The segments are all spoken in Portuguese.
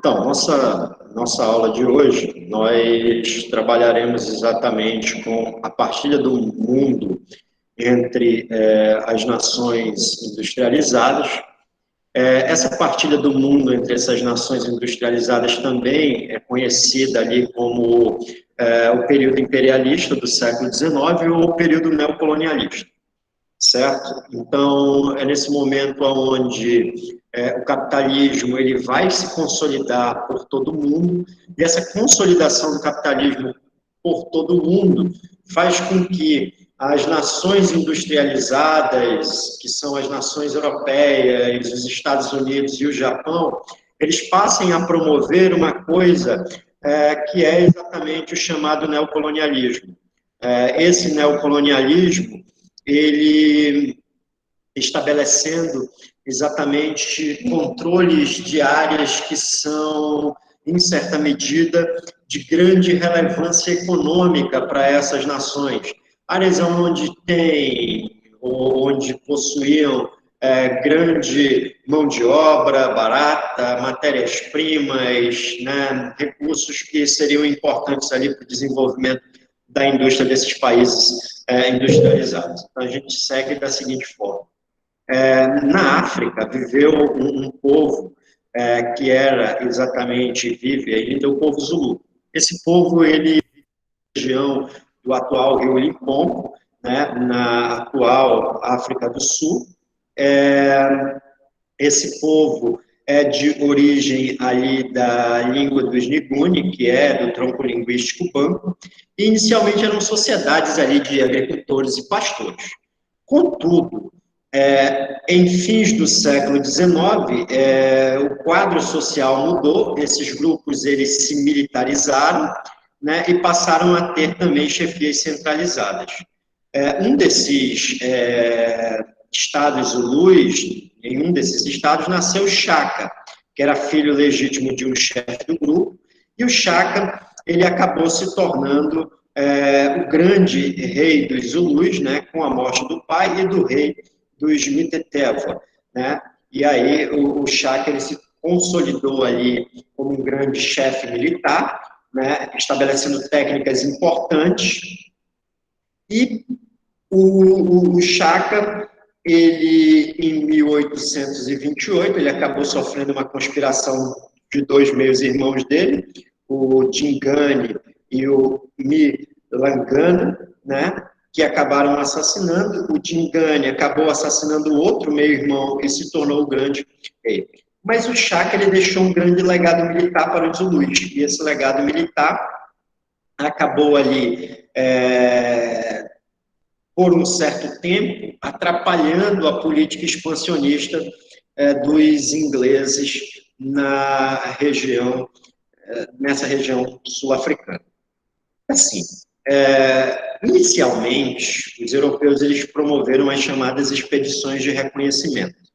Então, nossa aula de hoje, nós trabalharemos exatamente com a partilha do mundo entre as nações industrializadas. Essa partilha do mundo entre essas nações industrializadas também é conhecida ali como o período imperialista do século XIX ou o período neocolonialista, certo? Então, é nesse momento onde o capitalismo ele vai se consolidar por todo o mundo, e essa consolidação do capitalismo por todo o mundo faz com que as nações industrializadas, que são as nações europeias, os Estados Unidos e o Japão, eles passem a promover uma coisa que é exatamente o chamado neocolonialismo. Esse neocolonialismo, ele estabelecendo exatamente controles de áreas que são, em certa medida, de grande relevância econômica para essas nações. Áreas onde tem, ou onde possuíam grande mão de obra barata, matérias-primas, né, recursos que seriam importantes ali para o desenvolvimento da indústria desses países industrializados. Então, a gente segue da seguinte forma. Na África, viveu um povo que era exatamente, vive ainda, o povo Zulu. Esse povo, ele região do atual Rio Limpopo, né, na atual África do Sul. Esse povo é de origem ali da língua dos Nguni, que é do tronco linguístico banto, e inicialmente eram sociedades ali de agricultores e pastores. Contudo, em fins do século XIX, o quadro social mudou, esses grupos eles se militarizaram, né, e passaram a ter também chefias centralizadas. Um desses estados zulus, em um desses estados, nasceu Chaka, que era filho legítimo de um chefe do grupo, e o Chaka, ele acabou se tornando o grande rei dos Zulus, né, com a morte do pai e do rei dos Mitetewa, né, e aí o Chaka, ele se consolidou ali como um grande chefe militar, né, estabelecendo técnicas importantes, e o Chaka, ele, em 1828, ele acabou sofrendo uma conspiração de dois meus-irmãos dele, o Dingane e o Milangana, né, que acabaram assassinando. O Dingane acabou assassinando o outro meio-irmão e se tornou o grande rei. Mas o Chaka, ele deixou um grande legado militar para os Zulus, e esse legado militar acabou ali por um certo tempo, atrapalhando a política expansionista dos ingleses na região, nessa região sul-africana. Assim, inicialmente, os europeus eles promoveram as chamadas expedições de reconhecimento.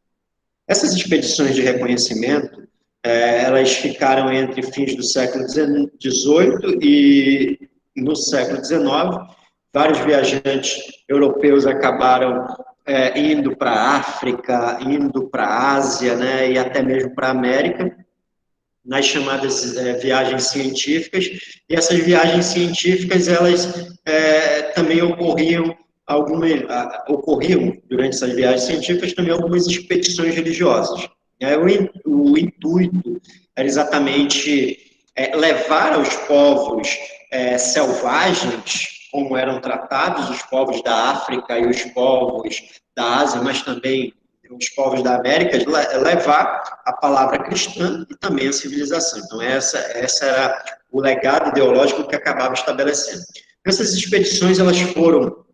Essas expedições de reconhecimento, elas ficaram entre fins do século XVIII e no século XIX. Vários viajantes europeus acabaram indo para a África, indo para a Ásia, né, e até mesmo para a América, nas chamadas viagens científicas. E essas viagens científicas, elas também ocorriam durante essas viagens científicas também algumas expedições religiosas. O intuito era exatamente levar aos povos selvagens, como eram tratados os povos da África e os povos da Ásia, mas também os povos da América, levar a palavra cristã e também a civilização. Então, essa era o legado ideológico que acabava estabelecendo. Essas expedições, elas foram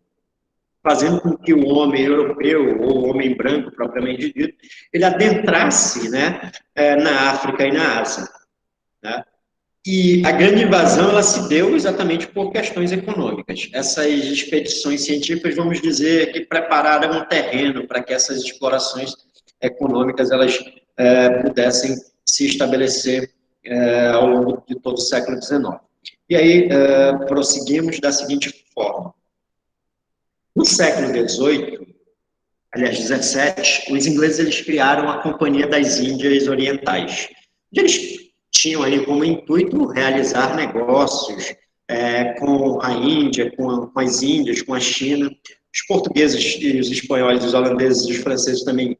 fazendo com que o homem europeu, ou o homem branco, propriamente dito, ele adentrasse, né, na África e na Ásia, né? E a grande invasão, ela se deu exatamente por questões econômicas. Essas expedições científicas, vamos dizer, que prepararam o terreno para que essas explorações econômicas elas pudessem se estabelecer ao longo de todo o século XIX. E aí, prosseguimos da seguinte forma. No século XVIII, aliás, XVII, os ingleses eles criaram a Companhia das Índias Orientais. Eles tinham ali como intuito realizar negócios com a Índia, com as Índias, com a China. Os portugueses, e os espanhóis, os holandeses e os franceses também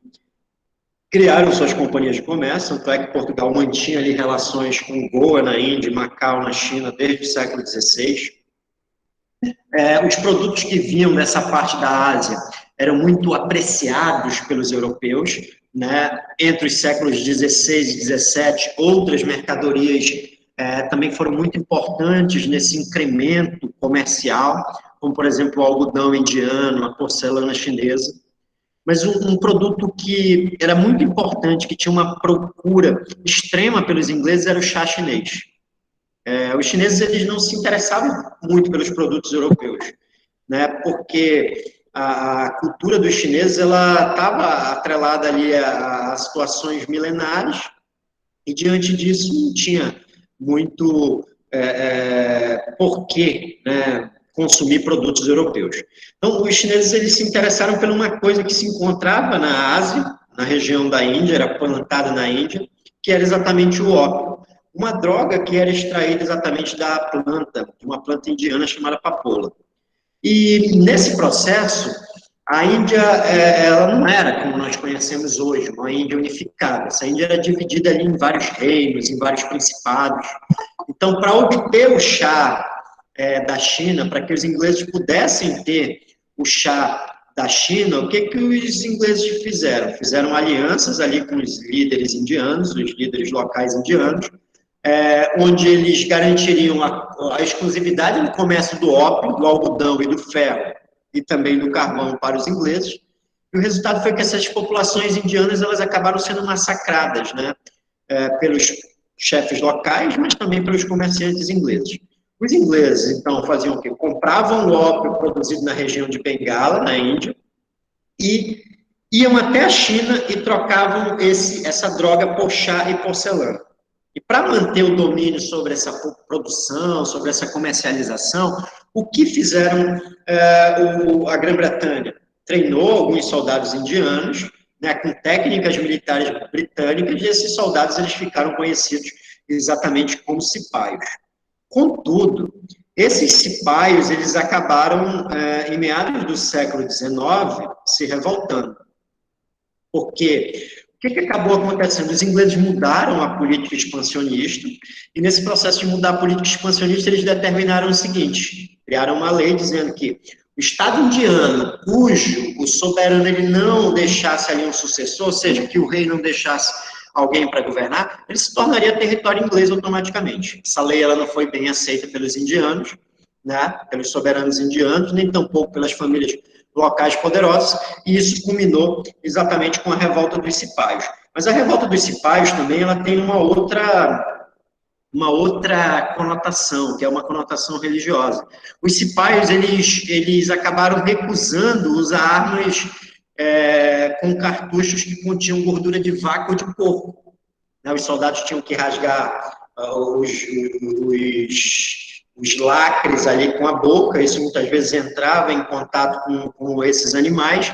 criaram suas companhias de comércio, tanto é que Portugal mantinha ali relações com Goa na Índia e Macau na China desde o século XVI. Os produtos que vinham dessa parte da Ásia eram muito apreciados pelos europeus, né? Entre os séculos XVI e XVII, outras mercadorias também foram muito importantes nesse incremento comercial, como, por exemplo, o algodão indiano, a porcelana chinesa. Mas um produto que era muito importante, que tinha uma procura extrema pelos ingleses, era o chá chinês. Os chineses eles não se interessavam muito pelos produtos europeus, né? Porque a cultura dos chineses ela estava atrelada ali a situações milenares e diante disso não tinha muito porquê, né, consumir produtos europeus. Então, os chineses eles se interessaram por uma coisa que se encontrava na Ásia, na região da Índia, era plantada na Índia, que era exatamente o ópio, uma droga que era extraída exatamente da planta, de uma planta indiana chamada papoula. E nesse processo, a Índia, ela não era como nós conhecemos hoje, uma Índia unificada. Essa Índia era dividida ali em vários reinos, em vários principados. Então, para obter o chá da China, para que os ingleses pudessem ter o chá da China, o que os ingleses fizeram? Fizeram alianças ali com os líderes indianos, os líderes locais indianos, onde eles garantiriam a exclusividade no comércio do ópio, do algodão e do ferro, e também do carvão para os ingleses. E o resultado foi que essas populações indianas elas acabaram sendo massacradas, né, pelos chefes locais, mas também pelos comerciantes ingleses. Os ingleses, então, faziam o quê? Compravam o ópio produzido na região de Bengala, na Índia, e iam até a China e trocavam essa droga por chá e porcelana. E para manter o domínio sobre essa produção, sobre essa comercialização, o que fizeram a Grã-Bretanha? Treinou alguns soldados indianos, né, com técnicas militares britânicas, e esses soldados eles ficaram conhecidos exatamente como cipaios. Contudo, esses cipaios eles acabaram, em meados do século XIX, se revoltando. Porque o que acabou acontecendo? Os ingleses mudaram a política expansionista, e nesse processo de mudar a política expansionista, eles determinaram o seguinte, criaram uma lei dizendo que o Estado indiano, cujo o soberano ele não deixasse ali um sucessor, ou seja, que o rei não deixasse alguém para governar, ele se tornaria território inglês automaticamente. Essa lei ela não foi bem aceita pelos indianos, né, pelos soberanos indianos, nem tampouco pelas famílias locais poderosos, e isso culminou exatamente com a revolta dos cipaios. Mas a revolta dos cipaios também ela tem uma outra conotação, que é uma conotação religiosa. Os cipaios, eles acabaram recusando usar armas com cartuchos que continham gordura de vaca ou de porco. Os soldados tinham que rasgar os lacres ali com a boca, isso muitas vezes entrava em contato com esses animais.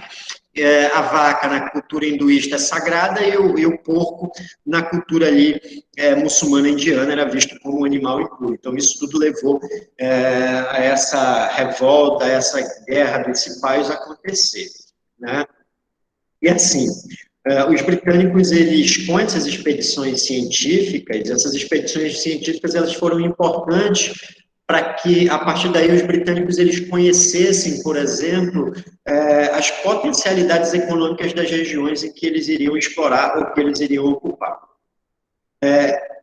A vaca na cultura hinduísta é sagrada e o porco na cultura ali muçulmana indiana era visto como um animal impuro. Então isso tudo levou a essa revolta, a essa guerra dos cipaios acontecer, né? E assim, os britânicos, eles, com essas expedições científicas, elas foram importantes para que, a partir daí, os britânicos eles conhecessem, por exemplo, as potencialidades econômicas das regiões em que eles iriam explorar ou que eles iriam ocupar.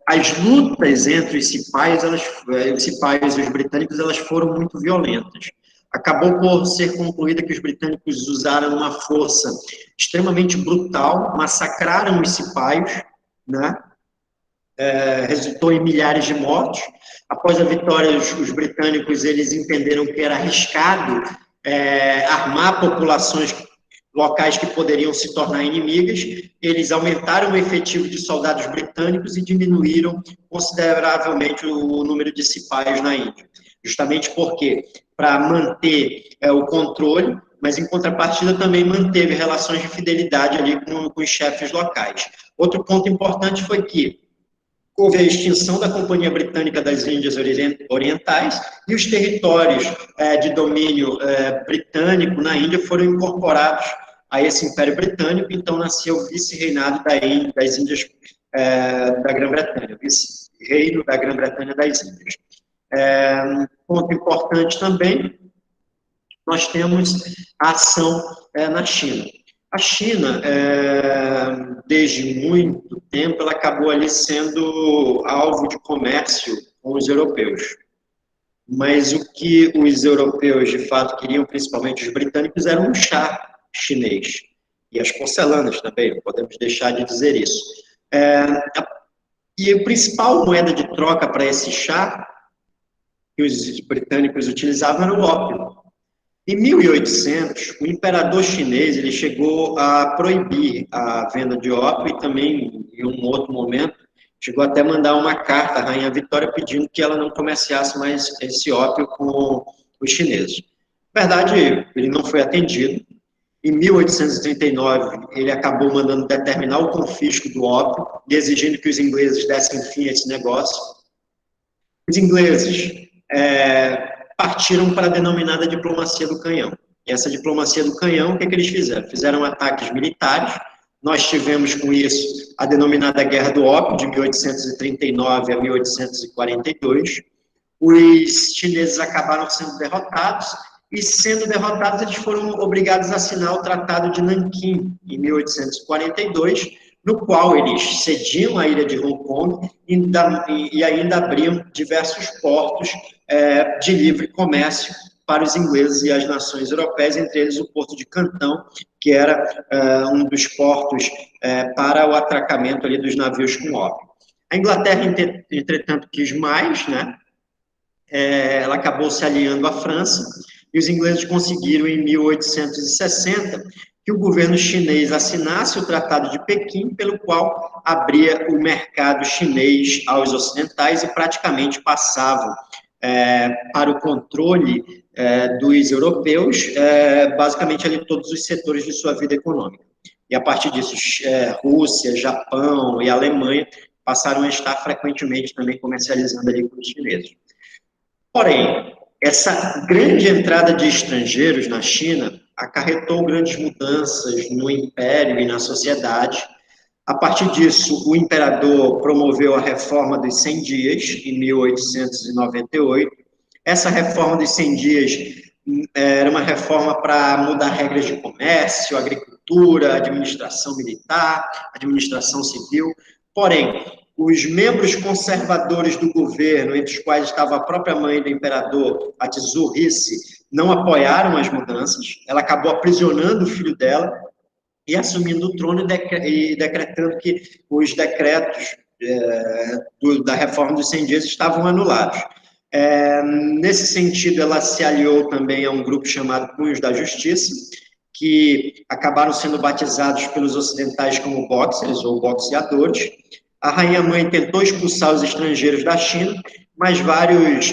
As lutas entre os cipaios e os britânicos, elas foram muito violentas. Acabou por ser concluída que os britânicos usaram uma força extremamente brutal, massacraram os cipaios, né? Resultou em milhares de mortos. Após a vitória, os britânicos eles entenderam que era arriscado armar populações locais que poderiam se tornar inimigas. Eles aumentaram o efetivo de soldados britânicos e diminuíram consideravelmente o número de cipaios na Índia. Justamente porque, para manter o controle, mas em contrapartida também manteve relações de fidelidade ali com os chefes locais. Outro ponto importante foi que, houve a extinção da Companhia Britânica das Índias Orientais e os territórios de domínio britânico na Índia foram incorporados a esse Império Britânico, então nasceu o vice-reinado das Índias da Grã-Bretanha, vice-reino da Grã-Bretanha das Índias. Um ponto importante também, nós temos a ação na China. A China, desde muito tempo, ela acabou ali sendo alvo de comércio com os europeus. Mas o que os europeus, de fato, queriam, principalmente os britânicos, era um chá chinês. E as porcelanas também, não podemos deixar de dizer isso. E a principal moeda de troca para esse chá que os britânicos utilizavam era o ópio. Em 1800, o imperador chinês ele chegou a proibir a venda de ópio e também, em um outro momento, chegou até a mandar uma carta à Rainha Vitória pedindo que ela não comerciasse mais esse ópio com os chineses. Na verdade, ele não foi atendido. Em 1839, ele acabou mandando determinar o confisco do ópio e exigindo que os ingleses dessem fim a esse negócio. Os ingleses partiram para a denominada diplomacia do canhão. E essa diplomacia do canhão, o que eles fizeram? Fizeram ataques militares. Nós tivemos com isso a denominada Guerra do Ópio, de 1839 a 1842. Os chineses acabaram sendo derrotados, e sendo derrotados, eles foram obrigados a assinar o Tratado de Nanquim, em 1842, no qual eles cediam a ilha de Hong Kong e ainda abriam diversos portos de livre comércio para os ingleses e as nações europeias, entre eles o porto de Cantão, que era um dos portos para o atracamento ali dos navios com ópio. A Inglaterra, entretanto, quis mais, né? Ela acabou se aliando à França, e os ingleses conseguiram, em 1860, que o governo chinês assinasse o Tratado de Pequim, pelo qual abria o mercado chinês aos ocidentais e praticamente passavam para o controle dos europeus, basicamente ali todos os setores de sua vida econômica. E a partir disso, Rússia, Japão e Alemanha passaram a estar frequentemente também comercializando ali com os chineses. Porém, essa grande entrada de estrangeiros na China acarretou grandes mudanças no império e na sociedade. A partir disso, o imperador promoveu a reforma dos 100 dias, em 1898. Essa reforma dos 100 dias era uma reforma para mudar regras de comércio, agricultura, administração militar, administração civil. Porém, os membros conservadores do governo, entre os quais estava a própria mãe do imperador, a Zurice, não apoiaram as mudanças. Ela acabou aprisionando o filho dela e assumindo o trono e decretando que os decretos da reforma dos 100 dias estavam anulados. Nesse sentido, ela se aliou também a um grupo chamado Punhos da Justiça, que acabaram sendo batizados pelos ocidentais como boxers ou boxeadores. A rainha-mãe tentou expulsar os estrangeiros da China, mas vários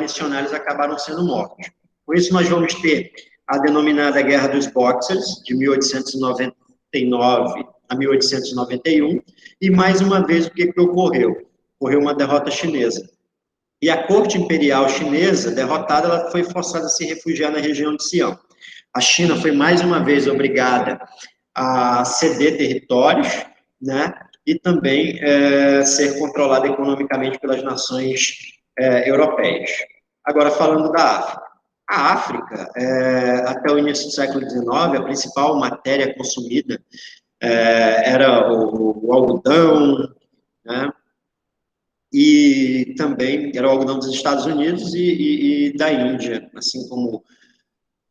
missionários acabaram sendo mortos. Com isso, nós vamos ter a denominada Guerra dos Boxers, de 1899 a 1891, e mais uma vez o que ocorreu? Ocorreu uma derrota chinesa. E a corte imperial chinesa, derrotada, ela foi forçada a se refugiar na região de Sião. A China foi mais uma vez obrigada a ceder territórios, né? E também ser controlada economicamente pelas nações europeias. Agora, falando da África. A África, até o início do século XIX, a principal matéria consumida era o algodão, né? E também era o algodão dos Estados Unidos e da Índia, assim como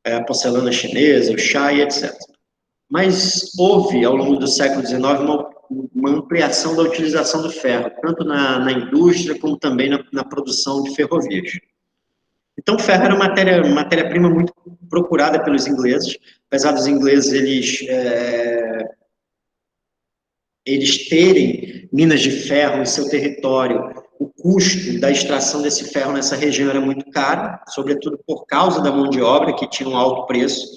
a porcelana chinesa, o chá e etc. Mas houve, ao longo do século XIX, uma ampliação da utilização do ferro, tanto na indústria como também na produção de ferrovias. Então, o ferro era uma matéria-prima muito procurada pelos ingleses, apesar dos ingleses eles terem minas de ferro em seu território. O custo da extração desse ferro nessa região era muito caro, sobretudo por causa da mão de obra, que tinha um alto preço.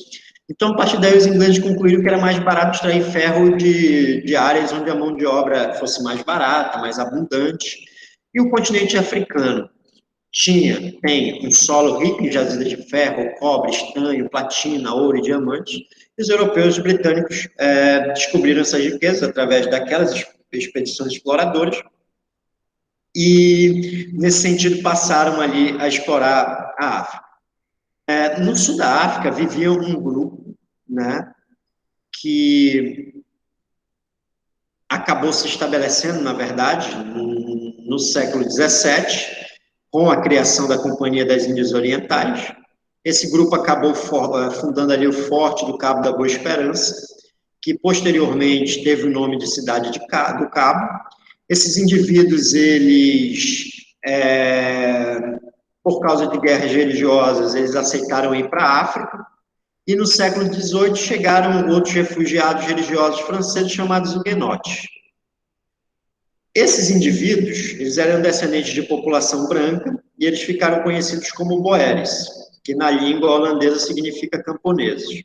Então, a partir daí, os ingleses concluíram que era mais barato extrair ferro de áreas onde a mão de obra fosse mais barata, mais abundante. E o continente africano tem um solo rico em jazidas de ferro, cobre, estanho, platina, ouro e diamante. E os europeus e britânicos descobriram essas riquezas através daquelas expedições exploradoras e, nesse sentido, passaram ali a explorar a África. No sul da África vivia um grupo, né, que acabou se estabelecendo, na verdade, no século XVII, com a criação da Companhia das Índias Orientais. Esse grupo acabou fundando ali o Forte do Cabo da Boa Esperança, que posteriormente teve o nome de Cidade do Cabo. Esses indivíduos, eles, por causa de guerras religiosas, eles aceitaram ir para a África, e no século XVIII chegaram outros refugiados religiosos franceses chamados huguenotes. Esses indivíduos, eles eram descendentes de população branca e eles ficaram conhecidos como boeres, que na língua holandesa significa camponeses.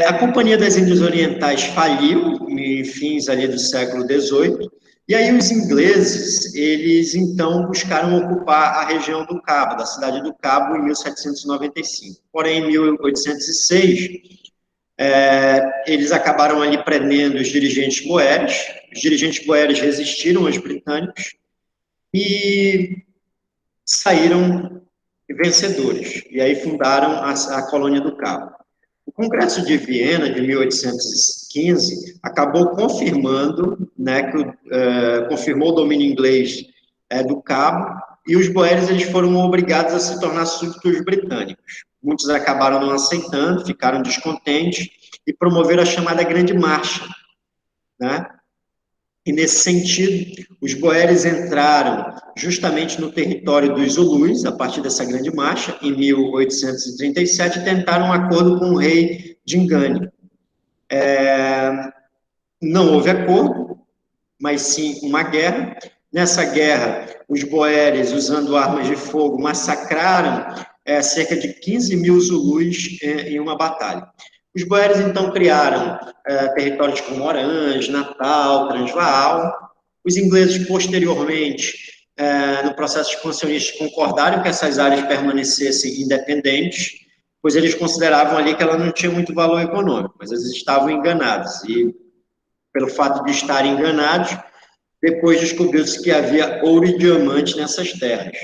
A Companhia das Índias Orientais faliu em fins ali do século XVIII, e aí os ingleses, eles então buscaram ocupar a região do Cabo, da cidade do Cabo, em 1795. Porém, em 1806, eles acabaram ali prendendo os dirigentes boeres. Os dirigentes boeres resistiram aos britânicos e saíram vencedores. E aí fundaram a colônia do Cabo. O Congresso de Viena, de 1815, acabou confirmando, né, confirmou o domínio inglês do Cabo, e os boeres eles foram obrigados a se tornar súditos britânicos. Muitos acabaram não aceitando, ficaram descontentes e promoveram a chamada Grande Marcha, né? E, nesse sentido, os boeres entraram justamente no território dos Zulus, a partir dessa grande marcha, em 1837, e tentaram um acordo com o rei Dingane. Não houve acordo, mas sim uma guerra. Nessa guerra, os boeres, usando armas de fogo, massacraram cerca de 15 mil Zulus em uma batalha. Os boeres, então, criaram territórios como Orange, Natal, Transvaal. Os ingleses, posteriormente, no processo expansionista, concordaram que essas áreas permanecessem independentes, pois eles consideravam ali que ela não tinha muito valor econômico, mas eles estavam enganados. E, pelo fato de estarem enganados, depois descobriu-se que havia ouro e diamante nessas terras.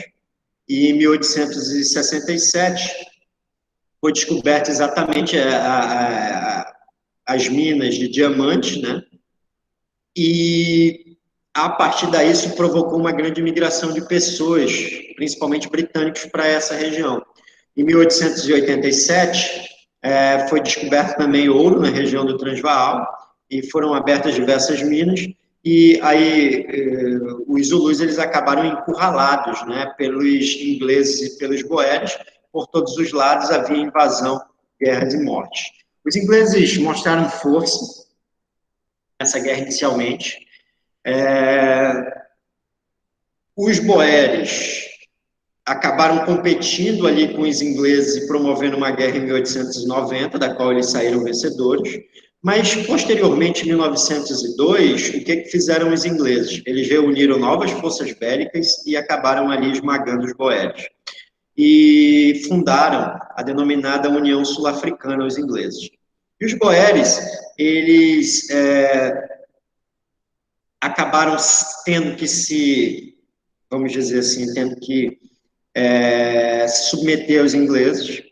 E em 1867 foi descoberta exatamente as minas de diamante, né? E a partir daí isso provocou uma grande migração de pessoas, principalmente britânicos, para essa região. Em 1887 foi descoberto também ouro na região do Transvaal e foram abertas diversas minas. E aí os Zulus eles acabaram encurralados, né, pelos ingleses e pelos boeres. Por todos os lados havia invasão, guerras e mortes. Os ingleses mostraram força nessa guerra inicialmente. Os boeres acabaram competindo ali com os ingleses e promovendo uma guerra em 1890, da qual eles saíram vencedores. Mas, posteriormente, em 1902, o que fizeram os ingleses? Eles reuniram novas forças bélicas e acabaram ali esmagando os boeres. E fundaram a denominada União Sul-Africana, os ingleses. E os boeres, eles acabaram tendo que vamos dizer assim, tendo que se submeter aos ingleses,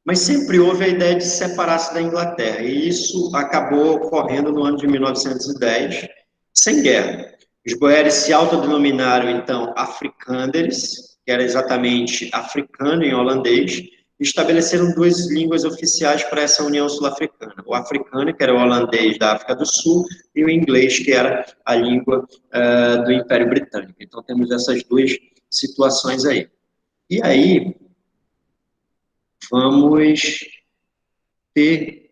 mas sempre houve a ideia de separar-se da Inglaterra, e isso acabou ocorrendo no ano de 1910, sem guerra. Os boeres se autodenominaram, então, Afrikaners, que era exatamente africano em holandês, e estabeleceram duas línguas oficiais para essa União Sul-Africana. O africano, que era o holandês da África do Sul, e o inglês, que era a língua do Império Britânico. Então, temos essas duas situações aí. E aí, vamos ter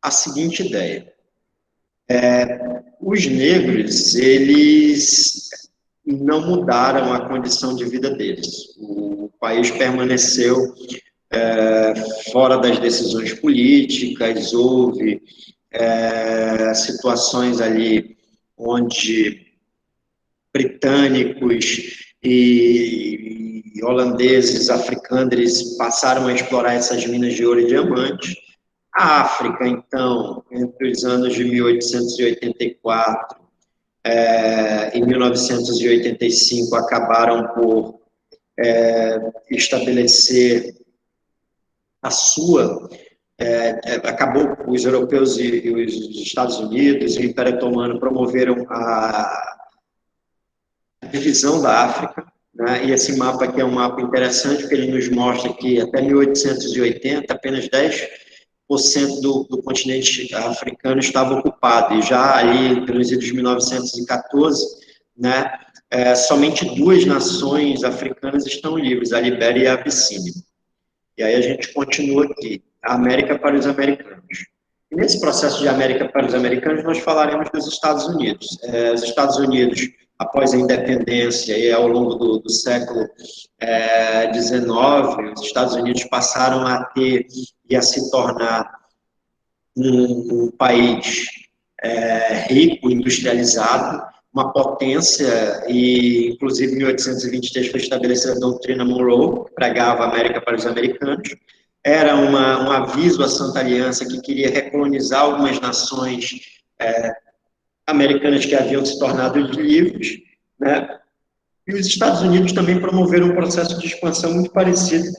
a seguinte ideia. Os negros, eles não mudaram a condição de vida deles. O país permaneceu fora das decisões políticas, houve situações ali onde britânicos e holandeses, africâneres passaram a explorar essas minas de ouro e diamante. A África, então, entre os anos de 1884 e 1985, acabaram por estabelecer a sua, acabou os europeus e os Estados Unidos e o Império Otomano promoveram a divisão da África, né? E esse mapa aqui é um mapa interessante, porque ele nos mostra que até 1880 apenas 10% do continente africano estava ocupado, e já ali pelos anos de 1914, né, somente duas nações africanas estão livres, a Libéria e a Abissínia. E aí a gente continua aqui, a América para os americanos. E nesse processo de América para os americanos, nós falaremos dos Estados Unidos. Os Estados Unidos, após a independência e ao longo do século XIX, os Estados Unidos passaram a ter e a se tornar um país rico, industrializado, uma potência, e inclusive em 1823 foi estabelecida a doutrina Monroe, que pregava a América para os americanos. Era um aviso à Santa Aliança que queria recolonizar algumas nações americanas que haviam se tornado livres, né? E os Estados Unidos também promoveram um processo de expansão muito parecido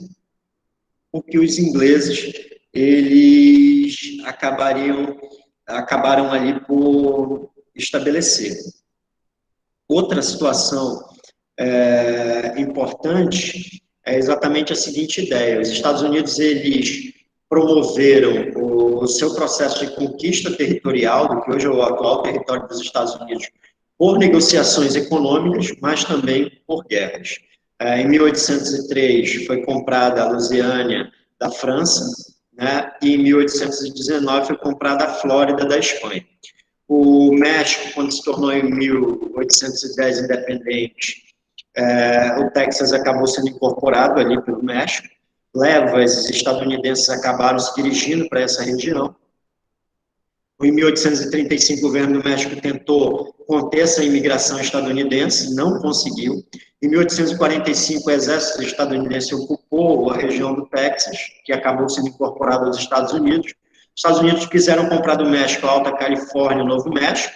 com que os ingleses eles acabaram ali por estabelecer. Outra situação importante é exatamente a seguinte ideia: os Estados Unidos eles promoveram o seu processo de conquista territorial, do que hoje é o atual território dos Estados Unidos, por negociações econômicas, mas também por guerras. Em 1803 foi comprada a Lusiânia da França, né, e em 1819 foi comprada a Flórida da Espanha. O México, quando se tornou em 1810 independente, o Texas acabou sendo incorporado ali pelo México. Levas estadunidenses acabaram se dirigindo para essa região. Em 1835, o governo do México tentou conter essa imigração estadunidense, não conseguiu. Em 1845, o exército estadunidense ocupou a região do Texas, que acabou sendo incorporado aos Estados Unidos. Os Estados Unidos quiseram comprar do México a Alta Califórnia e o Novo México.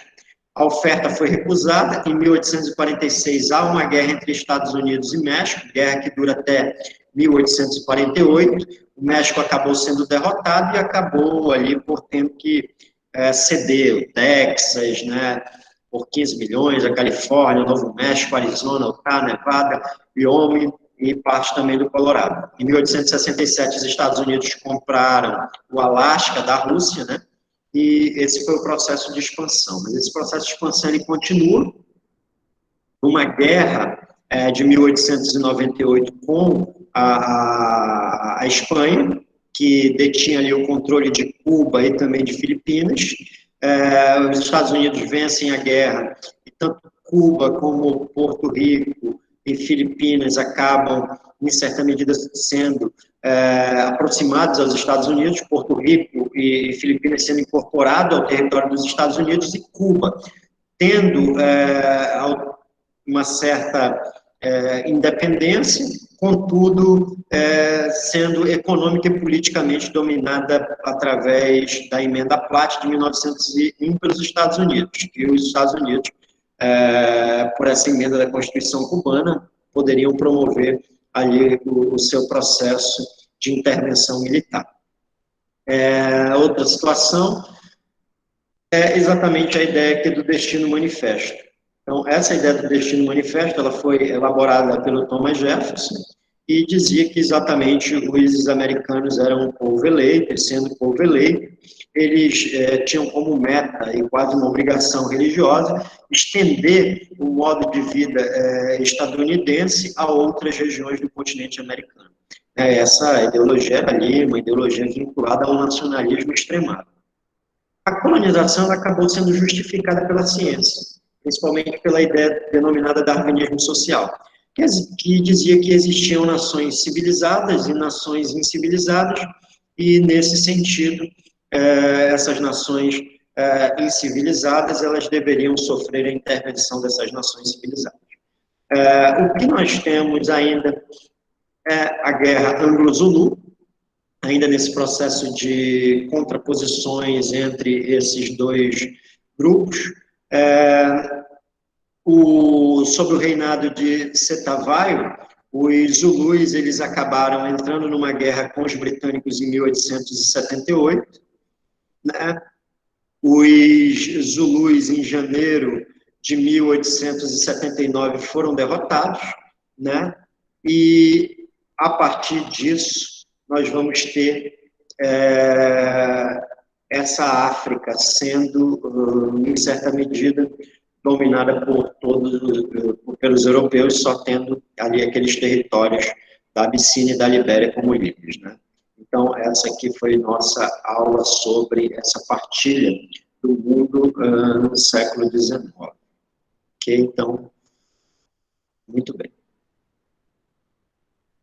A oferta foi recusada. Em 1846, há uma guerra entre Estados Unidos e México, guerra que dura até 1848. O México acabou sendo derrotado e acabou ali por ter que ceder o Texas, né, por 15 milhões, a Califórnia, o Novo México, Arizona, Utah, Nevada, Wyoming e parte também do Colorado. Em 1867, os Estados Unidos compraram o Alasca da Rússia, né, e esse foi o processo de expansão. Mas esse processo de expansão ele continua. Uma guerra de 1898 com a Espanha, que detinha ali o controle de Cuba e também de Filipinas. Os Estados Unidos vencem a guerra, e tanto Cuba como Porto Rico e Filipinas acabam, em certa medida, sendo aproximados aos Estados Unidos, Porto Rico e Filipinas sendo incorporado ao território dos Estados Unidos, e Cuba tendo uma certa independência, contudo, sendo econômica e politicamente dominada através da emenda Platt de 1901 pelos Estados Unidos, e os Estados Unidos, por essa emenda da Constituição cubana, poderiam promover ali o seu processo de intervenção militar. Outra situação é exatamente a ideia aqui do Destino Manifesto. Então, essa ideia do Destino Manifesto, ela foi elaborada pelo Thomas Jefferson e dizia que exatamente os americanos eram um povo eleito, e sendo povo eleito, eles tinham como meta e quase uma obrigação religiosa estender o modo de vida estadunidense a outras regiões do continente americano. Essa ideologia era ali uma ideologia vinculada ao nacionalismo extremado. A colonização acabou sendo justificada pela ciência, principalmente pela ideia denominada darwinismo social. que dizia que existiam nações civilizadas e nações incivilizadas, e, nesse sentido, essas nações incivilizadas, elas deveriam sofrer a intervenção dessas nações civilizadas. O que nós temos ainda é a guerra anglo-zulu, ainda nesse processo de contraposições entre esses dois grupos. Sob o reinado de Setavaio, os Zulus eles acabaram entrando numa guerra com os britânicos em 1878, né? Os Zulus, em janeiro de 1879, foram derrotados, né? E, a partir disso, nós vamos ter essa África sendo, em certa medida, dominada pelos europeus, só tendo ali aqueles territórios da Abissínia e da Libéria como livres, né? Então, essa aqui foi nossa aula sobre essa partilha do mundo no século XIX. Ok? Então, muito bem.